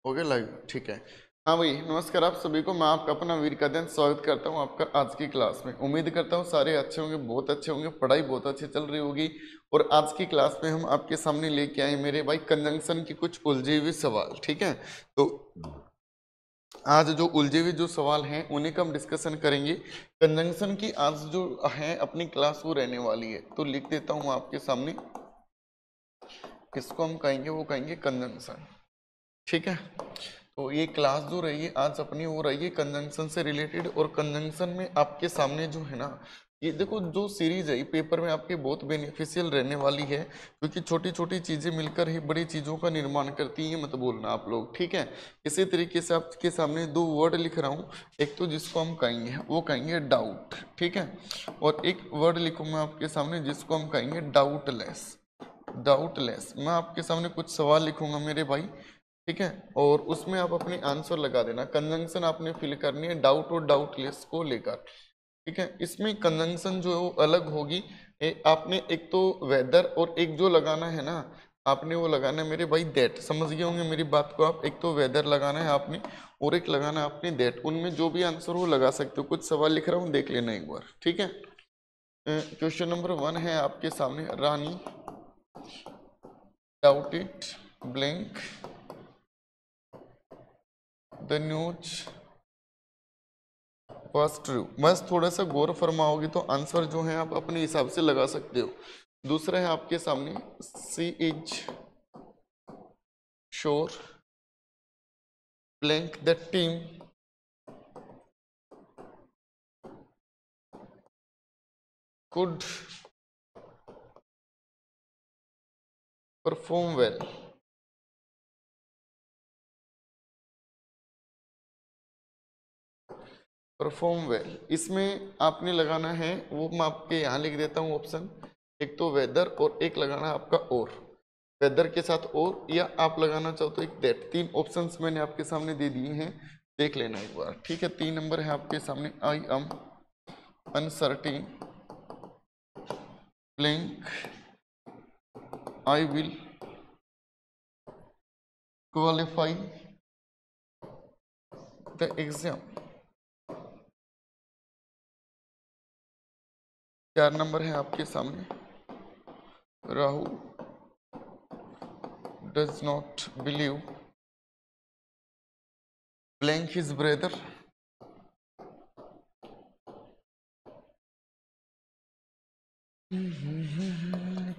हो गया लाइव, ठीक है। हाँ भाई, नमस्कार आप सभी को। मैं आपका अपना वीर का दिन स्वागत करता हूँ आपका आज की क्लास में। उम्मीद करता हूँ सारे अच्छे होंगे, बहुत अच्छे होंगे, पढ़ाई बहुत अच्छी चल रही होगी। और आज की क्लास में हम आपके सामने लेके आए मेरे भाई कंजंक्शन की कुछ उलझे हुए सवाल, ठीक है। तो आज जो उलझे हुए जो सवाल हैं उन्हीं का हम डिस्कशन करेंगे। कंजंक्शन की आज जो है अपनी क्लास वो रहने वाली है, तो लिख देता हूँ आपके सामने। इसको हम कहेंगे, वो कहेंगे कंजंक्शन, ठीक है। तो ये क्लास जो रही है आज अपनी वो रही है कंजंक्शन से रिलेटेड। और कंजंक्शन में आपके सामने जो है ना, ये देखो जो सीरीज है ये पेपर में आपके बहुत बेनिफिशियल रहने वाली है, क्योंकि छोटी छोटी चीजें मिलकर ही बड़ी चीजों का निर्माण करती हैं, मत बोलना आप लोग, ठीक है। इसी तरीके से आपके सामने दो वर्ड लिख रहा हूँ। एक तो जिसको हम कहेंगे वो कहेंगे डाउट, ठीक है। और एक वर्ड लिखूंगा आपके सामने जिसको हम कहेंगे डाउटलेस। डाउटलेस। मैं आपके सामने कुछ सवाल लिखूंगा मेरे भाई, ठीक है। और उसमें आप अपनी आंसर लगा देना। कंजंक्शन आपने फिल करनी है डाउट और डाउटलेस को लेकर, ठीक है। इसमें कंजंक्शन जो है वो अलग होगी। आपने एक तो वेदर और एक जो लगाना है ना, आपने वो लगाना है मेरे भाई दैट। समझ गए होंगे मेरी बात को आप। एक तो वेदर लगाना है आपने और एक लगाना है आपने दैट। उनमें जो भी आंसर हो लगा सकते हो। कुछ सवाल लिख रहा हूँ, देख लेना एक बार, ठीक है। क्वेश्चन नंबर 1 है आपके सामने। Rani doubted blank the news was true. बस थोड़ा सा गौर फरमाओगे तो आंसर जो है आप अपने हिसाब से लगा सकते हो। दूसरा है आपके सामने she is sure blank the team could perform well. Perform well इसमें आपने लगाना है, वो मैं आपके यहाँ लिख देता हूँ ऑप्शन। एक तो वेदर और एक लगाना है आपका और। वेदर के साथ और, या आप लगाना चाहो तो एक दैट। तीन ऑप्शंस मैंने आपके सामने दे दिए हैं, देख लेना एक बार, ठीक है। 3 नंबर है आपके सामने। I am uncertain blank I will qualify the exam. 4 number है आपके सामने। Rahul does not believe blank his brother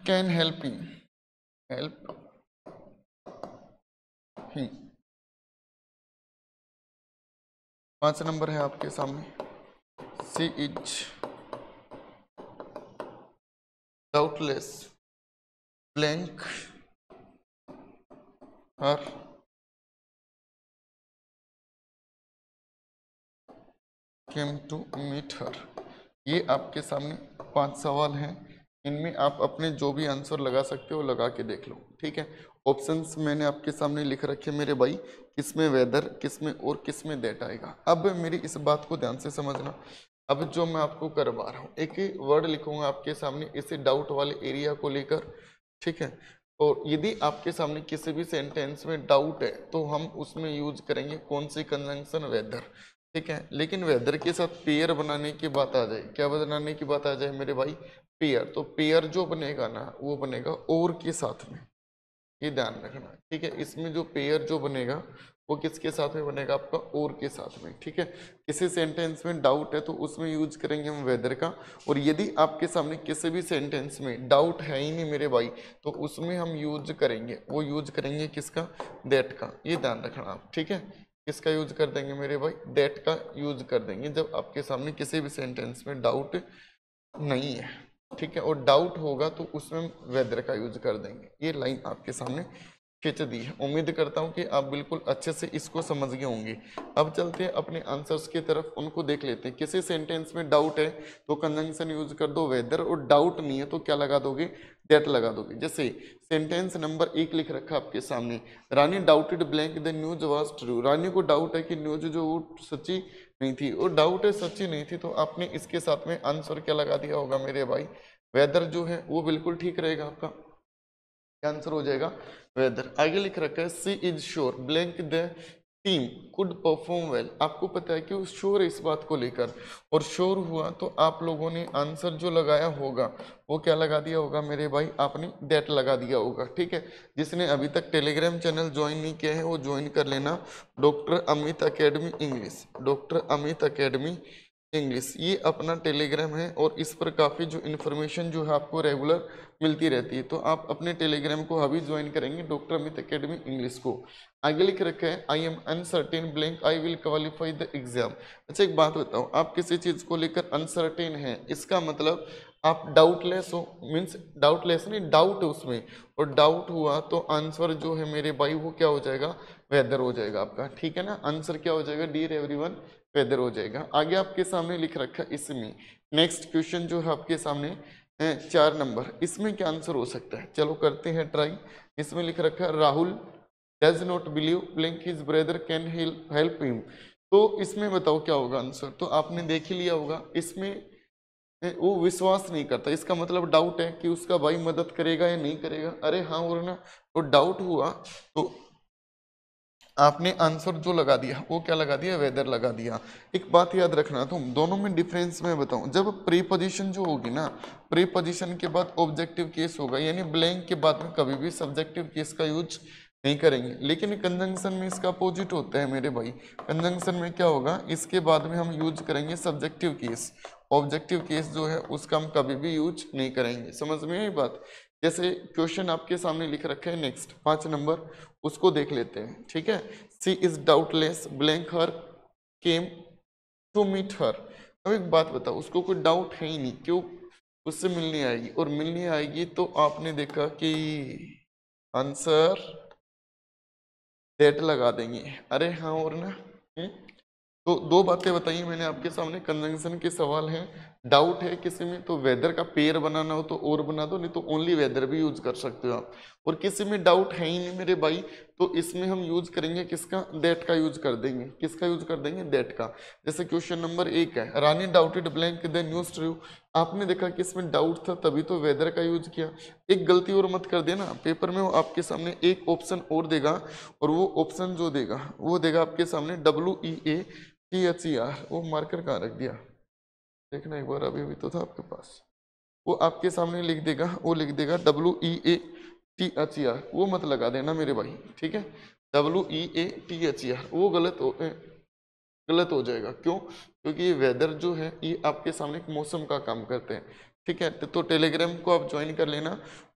can help him. 5 number है आपके सामने। She is doubtless blank her came to meet her. ये आपके सामने 5 सवाल हैं। इनमें आप अपने जो भी आंसर लगा सकते हो लगा के देख लो, ठीक है। ऑप्शंस मैंने आपके सामने लिख रखे मेरे भाई, किसमें वेदर, किसमें और किसमें दैट आएगा। अब मेरी इस बात को ध्यान से समझना। अब जो मैं आपको करवा रहा हूँ, एक ही वर्ड लिखूंगा आपके सामने इसे डाउट वाले एरिया को लेकर, ठीक है। और यदि आपके सामने किसी भी सेंटेंस में डाउट है तो हम उसमें यूज करेंगे कौन सी कंजंक्शन, वेदर, ठीक है। लेकिन वेदर के साथ पेयर बनाने की बात आ जाए, क्या बनाने की बात आ जाए मेरे भाई, पेयर। तो पेयर जो बनेगा ना वो बनेगा और के साथ में, ये ध्यान रखना, ठीक है। इसमें जो पेयर जो बनेगा वो किसके साथ में बनेगा, आपका और के साथ में, ठीक है। किसी सेंटेंस में डाउट है तो उसमें यूज करेंगे हम वेदर का। और यदि आपके सामने किसी भी सेंटेंस में डाउट है ही नहीं मेरे भाई, तो उसमें हम यूज करेंगे, वो यूज करेंगे किसका, दैट का। ये ध्यान रखना आप, ठीक है। किसका यूज कर देंगे मेरे भाई, दैट का यूज कर देंगे जब आपके सामने किसी भी सेंटेंस में डाउट नहीं है, ठीक है। और डाउट होगा तो उसमें वेदर का यूज कर देंगे। ये लाइन आपके सामने खींच दी है। उम्मीद करता हूं कि आप बिल्कुल अच्छे से इसको समझ गए होंगे। अब चलते हैं अपने आंसर्स की तरफ, उनको देख लेते हैं। किसी सेंटेंस में डाउट है तो कंजंक्शन यूज कर दो वेदर, और डाउट नहीं है तो क्या लगा दोगे, दैट लगा दोगे। जैसे सेंटेंस नंबर 1 लिख रखा आपके सामने। Rani doubted blank the news was true. Rani को डाउट है कि न्यूज जो वो सच्ची नहीं थी, और डाउट है सच्ची नहीं थी, तो आपने इसके साथ में आंसर क्या लगा दिया होगा मेरे भाई, वेदर जो है वो बिल्कुल ठीक रहेगा आपका। क्या आंसर हो जाएगा, वेदर। आगे लिख रखा है she is sure blank the team could perform well. आपको पता है कि वो श्योर है इस बात को लेकर, और श्योर हुआ तो आप लोगों ने आंसर जो लगाया होगा वो क्या लगा दिया होगा मेरे भाई, आपने दैट लगा दिया होगा। ठीक है, जिसने अभी तक टेलीग्राम चैनल ज्वाइन नहीं किया है वो ज्वाइन कर लेना, doctor Amit academy English, doctor Amit academy English, ये अपना टेलीग्राम है और इस पर काफ़ी जो इन्फॉर्मेशन जो है आपको रेगुलर मिलती रहती है। तो आप अपने टेलीग्राम को अभी ज्वाइन करेंगे, डॉक्टर अमित अकेडमी इंग्लिश को। आगे लिख रखा है आई am uncertain blank I will qualify the exam. अच्छा एक बात बताओ, आप किसी चीज़ को लेकर अनसर्टेन है, इसका मतलब आप डाउटलेस हो, मीन्स डाउटलेस नहीं, डाउट है उसमें, और डाउट हुआ तो आंसर जो है मेरे भाई वो क्या हो जाएगा, वेदर हो जाएगा आपका। ठीक है ना, आंसर क्या हो जाएगा डियर एवरीवन, वेदर हो जाएगा। आगे आपके सामने लिख रखा है इसमें नेक्स्ट क्वेश्चन जो है आपके सामने 4 नंबर, इसमें क्या आंसर हो सकता है, चलो करते हैं ट्राई। इसमें लिख रखा है Rahul does not believe blank his brother can help him. तो इसमें बताओ क्या होगा आंसर, तो आपने देख ही लिया होगा, इसमें वो विश्वास नहीं करता, इसका मतलब डाउट है कि उसका भाई मदद करेगा या नहीं करेगा। अरे हाँ और ना, तो डाउट हुआ तो आपने आंसर जो लगा दिया वो क्या लगा दिया, वेदर लगा दिया। एक बात याद रखना, तुम दोनों में डिफरेंस मैं बताऊं, जब प्रीपोजिशन जो होगी ना, प्रीपोजिशन के बाद ऑब्जेक्टिव केस होगा, यानी ब्लैंक के बाद में कभी भी सब्जेक्टिव केस का यूज नहीं करेंगे। लेकिन कंजंक्शन में इसका अपोजिट होता है मेरे भाई, कंजंक्शन में क्या होगा, इसके बाद में हम यूज करेंगे सब्जेक्टिव केस, ऑब्जेक्टिव केस जो है उसका हम कभी भी यूज नहीं करेंगे। समझ में आई बात। जैसे क्वेश्चन आपके सामने लिख रखे हैं नेक्स्ट 5 नंबर, उसको देख लेते हैं। ठीक है, she is doubtless blank her came to meet her. अब एक बात बताओ, उसको कोई डाउट है ही नहीं, क्यों, उससे मिलने आएगी, और मिलने आएगी तो आपने देखा कि आंसर डेट लगा देंगे। अरे हाँ और ना, तो 2 बातें बताई मैंने आपके सामने, कंजंक्शन के सवाल हैं, डाउट है किसी में तो वेदर का पेयर बनाना हो तो और बना दो, नहीं तो ओनली वेदर भी यूज कर सकते हो आप। और किसी में डाउट है ही नहीं मेरे भाई, तो इसमें हम यूज करेंगे किसका, दैट का यूज कर देंगे। किसका यूज कर देंगे, दैट का। जैसे क्वेश्चन नंबर 1 है Rani doubted blank the news true. आपने देखा कि इसमें डाउट था तभी तो वेदर का यूज किया। एक गलती और मत कर देना, पेपर में वो आपके सामने एक ऑप्शन और देगा, और वो ऑप्शन जो देगा वो देगा आपके सामने WEATHER। वो मार्कर कहाँ रख दिया, देखना एक बार, अभी अभी तो था आपके पास। वो आपके सामने लिख देगा, वो लिख देगा WEATHER, वो मत लगा देना मेरे भाई। ठीक है, WEATHER वो गलत हो जाएगा। क्यों, क्योंकि ये वेदर जो है ये आपके सामने एक मौसम का काम करते हैं। ठीक है, तो टेलीग्राम को आप ज्वाइन कर लेना,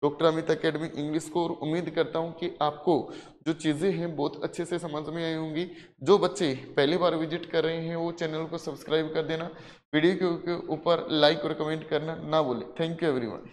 डॉक्टर अमित अकेडमी इंग्लिश को। और उम्मीद करता हूँ कि आपको जो चीज़ें हैं बहुत अच्छे से समझ में आई होंगी। जो बच्चे पहली बार विजिट कर रहे हैं वो चैनल को सब्सक्राइब कर देना, वीडियो के ऊपर लाइक और कमेंट करना ना भूलें। Thank you everyone.